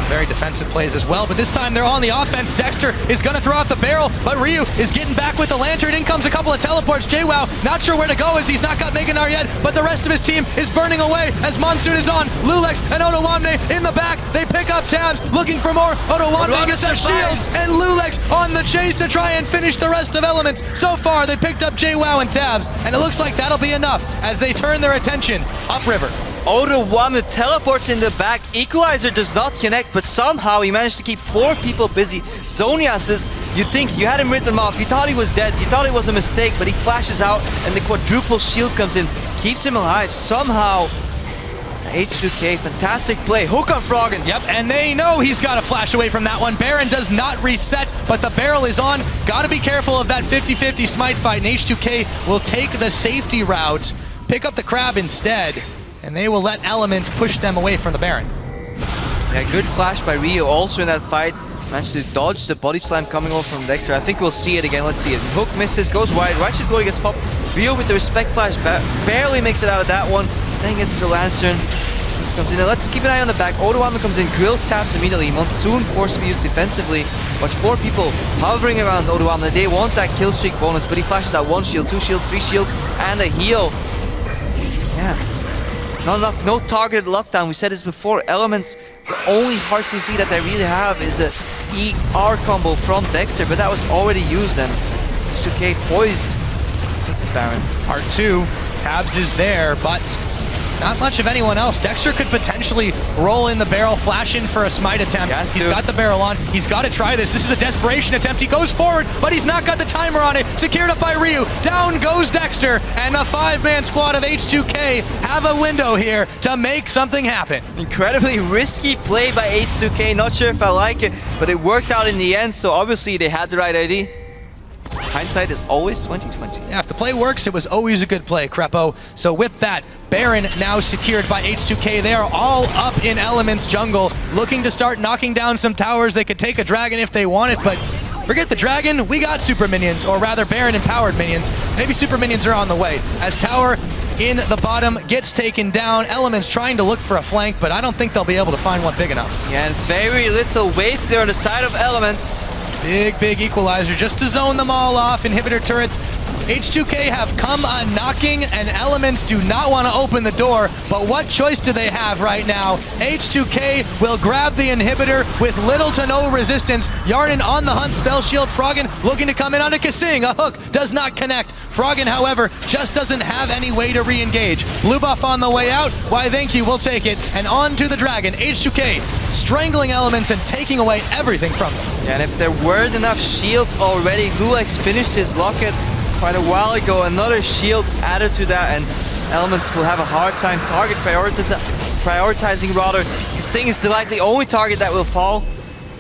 Very defensive plays as well, but this time they're on the offense. Dexter is going to throw out the barrel, but Ryu is getting back with the lantern. In comes a couple of teleports. JWoww not sure where to go as he's not got Meganar yet, but the rest of his team is burning away as Monsoon is on. Lulex and Otowamne in the back. They pick up Tabs, looking for more. Otowamne gets a shield, and Lulex on the chase to try and finish the rest of Elements. So far, they picked up JWoww and Tabs, and it looks like that'll be enough as they turn their attention upriver. Otowamne teleports in the back. Equalizer does not connect, but somehow he managed to keep 4 people busy. Zonia says, you'd think you had him written off, you thought he was dead, you thought it was a mistake, but he flashes out and the quadruple shield comes in, keeps him alive. Somehow, H2K, fantastic play. Hook on Froggen. Yep, and they know he's got to flash away from that one. Baron does not reset, but the barrel is on. Got to be careful of that 50-50 smite fight, and H2K will take the safety route, pick up the crab instead, and they will let Elements push them away from the Baron. Yeah, good flash by Ryu also in that fight. Managed to dodge the body slam coming over from Dexter. I think we'll see it again. Let's see it. Hook misses, goes wide. Righteous Glory gets popped. Ryu with the respect flash barely makes it out of that one. Then gets the lantern. Just comes in. And let's keep an eye on the back. Otowamne comes in, grills Tabs immediately. Monsoon forced to be used defensively. Watch 4 people hovering around Otowamne. They want that kill streak bonus, but he flashes out 1 shield, 2 shield, 3 shields, and a heal. Yeah. Not enough, no targeted lockdown. We said this before. Elements, the only hard CC that they really have is the ER combo from Dexter, but that was already used, and H2K poised to take this Baron. Part 2, Tabs is there, but not much of anyone else. Dexter could potentially roll in the barrel, flash in for a smite attempt. He's got the barrel on. He's got to try this. This is a desperation attempt. He goes forward, but he's not got the timer on it. Secured up by Ryu. Down goes Dexter, and the 5-man squad of H2K have a window here to make something happen. Incredibly risky play by H2K. Not sure if I like it, but it worked out in the end, so obviously they had the right idea. Hindsight is always 2020. Yeah, if the play works, it was always a good play, Crepo. So with that, Baron now secured by H2K. They are all up in Elements jungle, looking to start knocking down some towers. They could take a dragon if they wanted, but forget the dragon, we got super minions, or rather Baron-empowered minions. Maybe super minions are on the way. As tower in the bottom gets taken down, Elements trying to look for a flank, but I don't think they'll be able to find one big enough. Yeah, and very little wave there on the side of Elements. Big equalizer just to zone them all off. Inhibitor turrets. H2K have come a-knocking, and Elements do not want to open the door, but what choice do they have right now? H2K will grab the inhibitor with little to no resistance. Yarden on the hunt, spell shield. Froggen looking to come in on a Kasing. A hook does not connect. Froggen, however, just doesn't have any way to re-engage. Blue buff on the way out. Why, thank you, we'll take it. And on to the dragon. H2K strangling Elements and taking away everything from them. Yeah, and if there weren't enough shields already, Lulex finished his locket quite a while ago. Another shield added to that, and Elements will have a hard time target prioritizing rather. Kasing is the likely only target that will fall.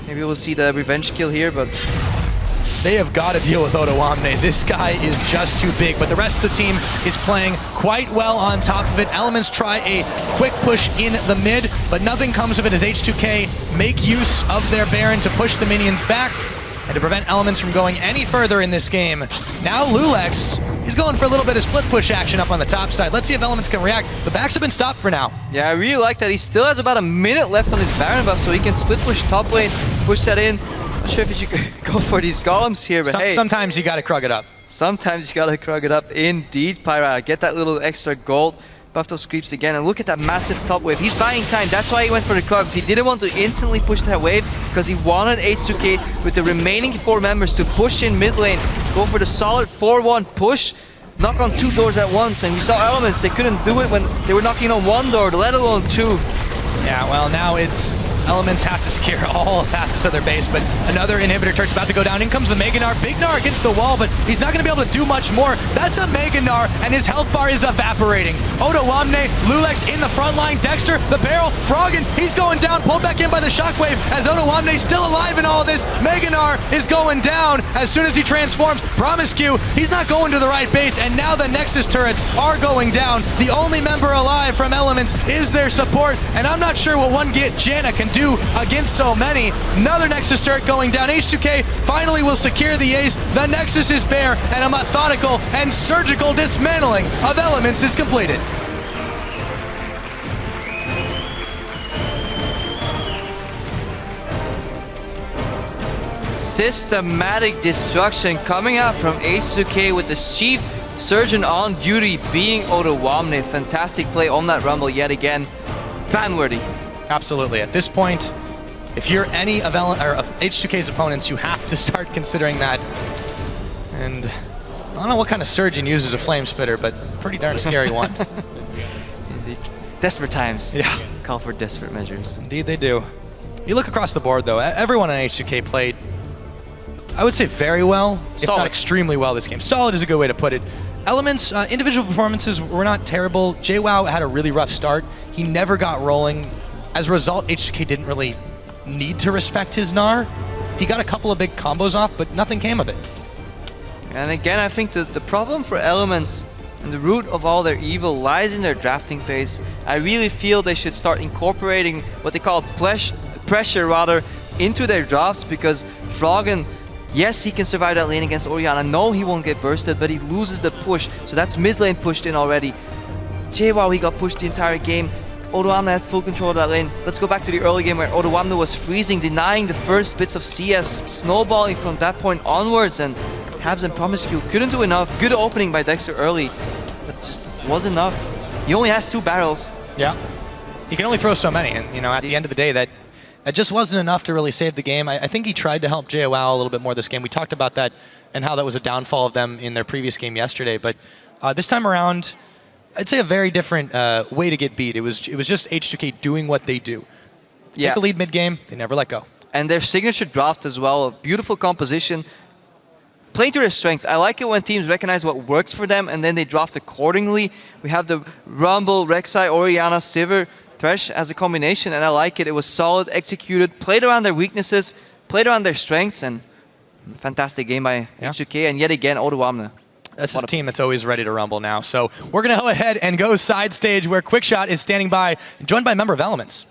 Maybe we'll see the revenge kill here, but they have got to deal with Otowamne. This guy is just too big, but the rest of the team is playing quite well on top of it. Elements try a quick push in the mid, but nothing comes of it as H2K make use of their Baron to push the minions back and to prevent Elements from going any further in this game. Now Lulex, he's going for a little bit of split push action up on the top side. Let's see if Elements can react. The backs have been stopped for now. Yeah, I really like that. He still has about a minute left on his Baron buff, so he can split push top lane, push that in. Not sure if you should go for these golems here, but hey. Sometimes you gotta krug it up. Sometimes you gotta krug it up. Indeed, Pyra. Get that little extra gold. Buff those creeps again, and look at that massive top wave. He's buying time. That's why he went for the Krugs. He didn't want to instantly push that wave because he wanted H2K with the remaining 4 members to push in mid lane, go for the solid 4-1 push, knock on 2 doors at once. And we saw Elements, they couldn't do it when they were knocking on 1 door, let alone 2. Yeah, well, now it's Elements have to secure all facets of their base, but another inhibitor turret's about to go down. In comes the Meganar. Big Gnar against the wall, but he's not going to be able to do much more. That's a Meganar, and his health bar is evaporating. Odawamne, Lulex in the front line. Dexter, the barrel, Froggen, he's going down, pulled back in by the shockwave as Odawamne's still alive in all of this. Meganar is going down as soon as he transforms. Promiscu, he's not going to the right base, and now the Nexus turrets are going down. The only member alive from Elements is their support, and I'm not sure what one Janna can do against so many. Another Nexus turret going down. H2K finally will secure the ace. The Nexus is bare, and a methodical and surgical dismantling of Elements is completed. Systematic destruction coming out from H2K with the Chief Surgeon on duty being Odawamne. Fantastic play on that Rumble yet again. Ban-worthy. Absolutely. At this point, if you're any of H2K's opponents, you have to start considering that. And I don't know what kind of surgeon uses a flame spitter, but pretty darn scary one. Indeed. Desperate times. Yeah. Call for desperate measures. Indeed they do. You look across the board, though, everyone on H2K played, I would say, very well, if not extremely well this game. Solid is a good way to put it. Elements, individual performances were not terrible. JWoww had a really rough start. He never got rolling. As a result, H2K didn't really need to respect his Gnar. He got a couple of big combos off, but nothing came of it. And again, I think the problem for Elements and the root of all their evil lies in their drafting phase. I really feel they should start incorporating what they call pressure rather into their drafts, because Froggen, yes, he can survive that lane against Orianna. No, he won't get bursted, but he loses the push. So that's mid lane pushed in already. JWoww, he got pushed the entire game. Odawamne had full control of that lane. Let's go back to the early game where Odawamne was freezing, denying the first bits of CS, snowballing from that point onwards, and Habs and Promiscu couldn't do enough. Good opening by Dexter early, but just wasn't enough. He only has 2 barrels. Yeah. He can only throw so many, and at the end of the day, that just wasn't enough to really save the game. I think he tried to help JWoww a little bit more this game. We talked about that and how that was a downfall of them in their previous game yesterday, but this time around, I'd say a very different way to get beat. It was just H2K doing what they do. Take a lead mid-game, they never let go. And their signature draft as well, a beautiful composition. Playing to their strengths. I like it when teams recognize what works for them and then they draft accordingly. We have the Rumble, Rek'Sai, Orianna, Sivir, Thresh as a combination, and I like it. It was solid, executed, played around their weaknesses, played around their strengths, and fantastic game by H2K, and yet again, Odawamne. That's a team that's always ready to rumble now. So we're going to go ahead and go side stage where Quickshot is standing by, joined by a member of Elements.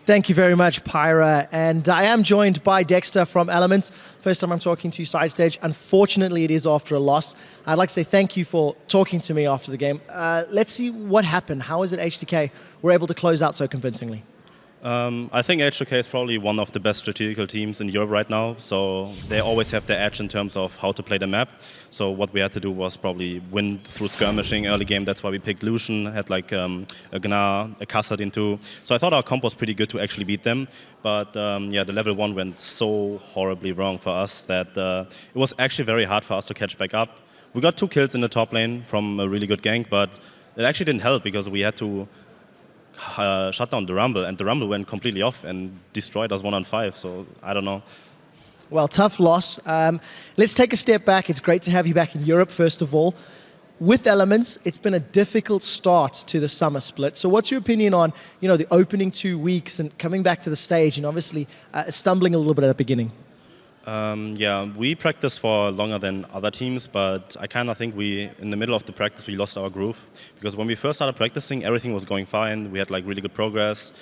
Thank you very much, Pyra. And I am joined by Dexter from Elements. First time I'm talking to you side stage. Unfortunately, it is after a loss. I'd like to say thank you for talking to me after the game. Let's see what happened. How is it H2K were able to close out so convincingly? I think H2K is probably one of the best strategical teams in Europe right now, so they always have the edge in terms of how to play the map. So what we had to do was probably win through skirmishing early game. That's why we picked Lucian, had like a Gnar, a Kassadin too. So I thought our comp was pretty good to actually beat them. But yeah, the level 1 went so horribly wrong for us that it was actually very hard for us to catch back up. We got 2 kills in the top lane from a really good gank, but it actually didn't help because we had to shut down the Rumble, and the Rumble went completely off and destroyed us 1-on-5, so I don't know. Well, tough loss. Let's take a step back. It's great to have you back in Europe, first of all. With Elements, it's been a difficult start to the summer split. So what's your opinion on, the opening 2 weeks and coming back to the stage and obviously stumbling a little bit at the beginning? Yeah, we practiced for longer than other teams, but I kind of think in the middle of the practice, we lost our groove. Because when we first started practicing, everything was going fine. We had like really good progress.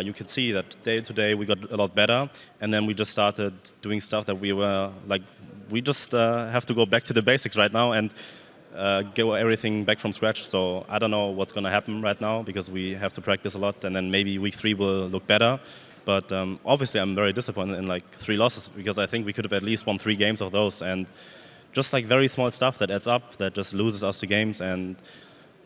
You could see that day to day we got a lot better. And then we just started doing stuff that we were like, we just have to go back to the basics right now and go everything back from scratch. So I don't know what's going to happen right now because we have to practice a lot, and then maybe week 3 will look better. But obviously, I'm very disappointed in like 3 losses because I think we could have at least won 3 games of those, and just like very small stuff that adds up that just loses us the games. And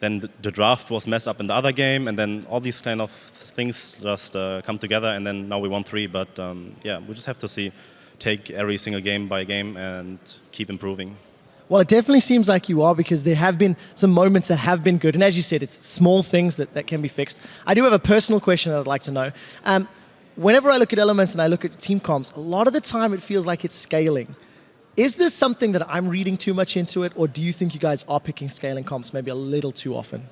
then the draft was messed up in the other game, and then all these kind of things just come together, and then now we won 3. But yeah, we just have to take every single game by game and keep improving. Well, it definitely seems like you are, because there have been some moments that have been good. And as you said, it's small things that can be fixed. I do have a personal question that I'd like to know. Whenever I look at Elements and I look at team comps, a lot of the time it feels like it's scaling. Is this something that I'm reading too much into it, or do you think you guys are picking scaling comps maybe a little too often?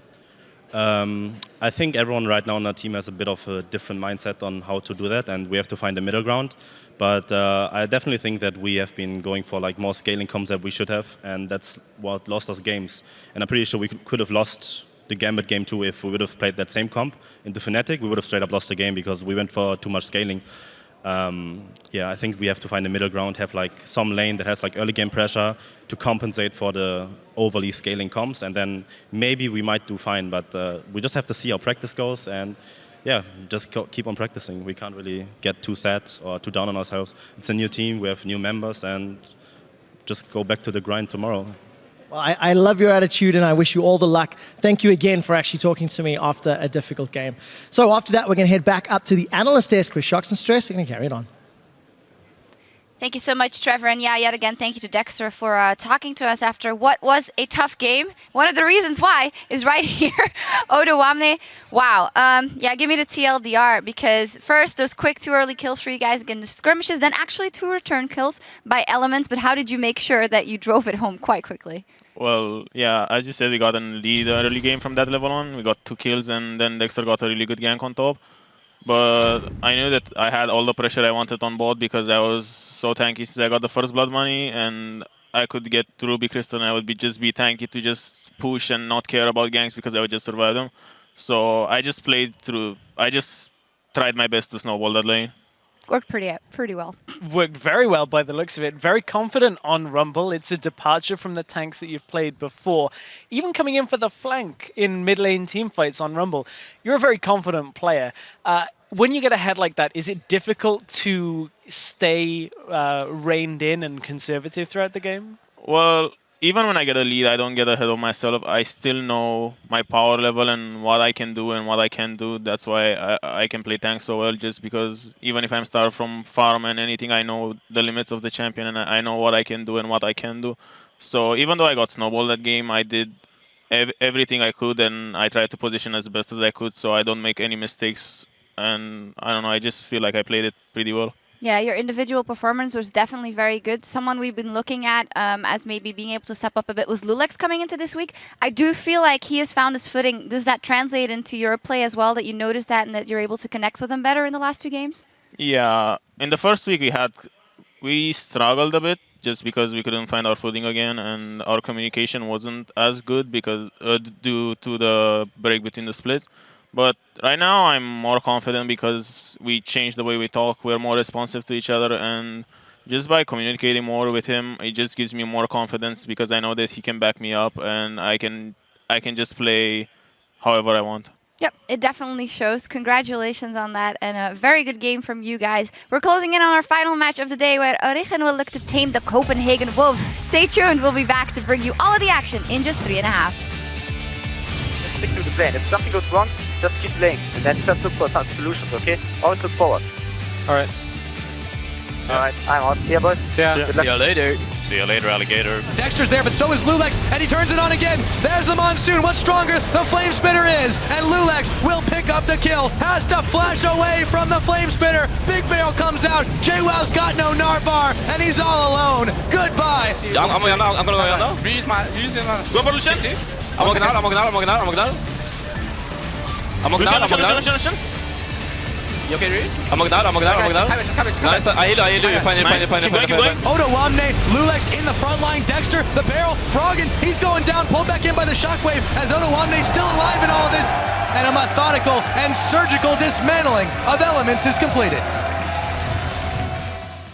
I think everyone right now on our team has a bit of a different mindset on how to do that, and we have to find a middle ground. But I definitely think that we have been going for like more scaling comps that we should have, and that's what lost us games. And I'm pretty sure we could have lost the Gambit game 2 if we would have played that same comp into Fnatic. We would have straight up lost the game because we went for too much scaling. Yeah, I think we have to find a middle ground, have like some lane that has like early game pressure to compensate for the overly scaling comps, and then maybe we might do fine, but we just have to see how practice goes, and yeah, just keep on practicing. We can't really get too sad or too down on ourselves. It's a new team, we have new members, and just go back to the grind tomorrow. Well, I love your attitude, and I wish you all the luck. Thank you again for actually talking to me after a difficult game. So after that, we're going to head back up to the analyst desk with Shocks and Stress. We're going to carry it on. Thank you so much, Trevor. And yeah, yet again, thank you to Dexter for talking to us after what was a tough game. One of the reasons why is right here. Odoamne. Wow. Yeah, give me the TLDR, because first, those quick 2 early kills for you guys against the skirmishes, then actually 2 return kills by Elements. But how did you make sure that you drove it home quite quickly? Well, yeah, as you said, we got a lead early game from that level on. We got 2 kills, and then Dexter got a really good gank on top. But I knew that I had all the pressure I wanted on board because I was so tanky since I got the first blood money, and I could get to Ruby Crystal and I would just be tanky to just push and not care about ganks because I would just survive them. So I just played through. I just tried my best to snowball that lane. Worked pretty well. Worked very well by the looks of it. Very confident on Rumble. It's a departure from the tanks that you've played before. Even coming in for the flank in mid lane team fights on Rumble, you're a very confident player. When you get ahead like that, is it difficult to stay reined in and conservative throughout the game? Well, even when I get a lead, I don't get ahead of myself. I still know my power level and what I can do and what I can do. That's why I can play tank so well, just because even if I'm started from farm and anything, I know the limits of the champion and I know what I can do and what I can do. So even though I got snowballed that game, I did everything I could and I tried to position as best as I could so I don't make any mistakes. And I don't know, I just feel like I played it pretty well. Yeah, your individual performance was definitely very good. Someone we've been looking at as maybe being able to step up a bit was Lulex coming into this week. I do feel like he has found his footing. Does that translate into your play as well, that you noticed that and that you're able to connect with him better in the last 2 games? Yeah, in the first week we struggled a bit just because we couldn't find our footing again and our communication wasn't as good because due to the break between the splits. But right now I'm more confident because we changed the way we talk. We're more responsive to each other, and just by communicating more with him, it just gives me more confidence because I know that he can back me up and I can just play however I want. Yep, it definitely shows. Congratulations on that, and a very good game from you guys. We're closing in on our final match of the day where Origen will look to tame the Copenhagen Wolves. Stay tuned, we'll be back to bring you all of the action in just 3.5. Stick to the plan. If something goes wrong, just keep playing, and then just look for some solutions, okay? Always look forward. All right. Alright, I'm out. See ya, boys. See ya. See ya later. See you later, alligator. Dexter's there, but so is Lulex, and he turns it on again. There's the Monsoon. What's stronger? The Flame Spinner is, and Lulex will pick up the kill. Has to flash away from the Flame Spinner. Big Barrel comes out. JWoww's got no Narvar, and he's all alone. Goodbye. I'm gonna go now. Use my. Go for Lucian. I'm walking out. Lucian. You okay, Reed? I'm walking out. Just come it. Nice, I heal you. Fine. Keep going. Odoamne, Lulex in the front line. Dexter, the barrel, Froggen, he's going down, pulled back in by the shockwave as Odoamne's still alive in all of this. And a methodical and surgical dismantling of Elements is completed.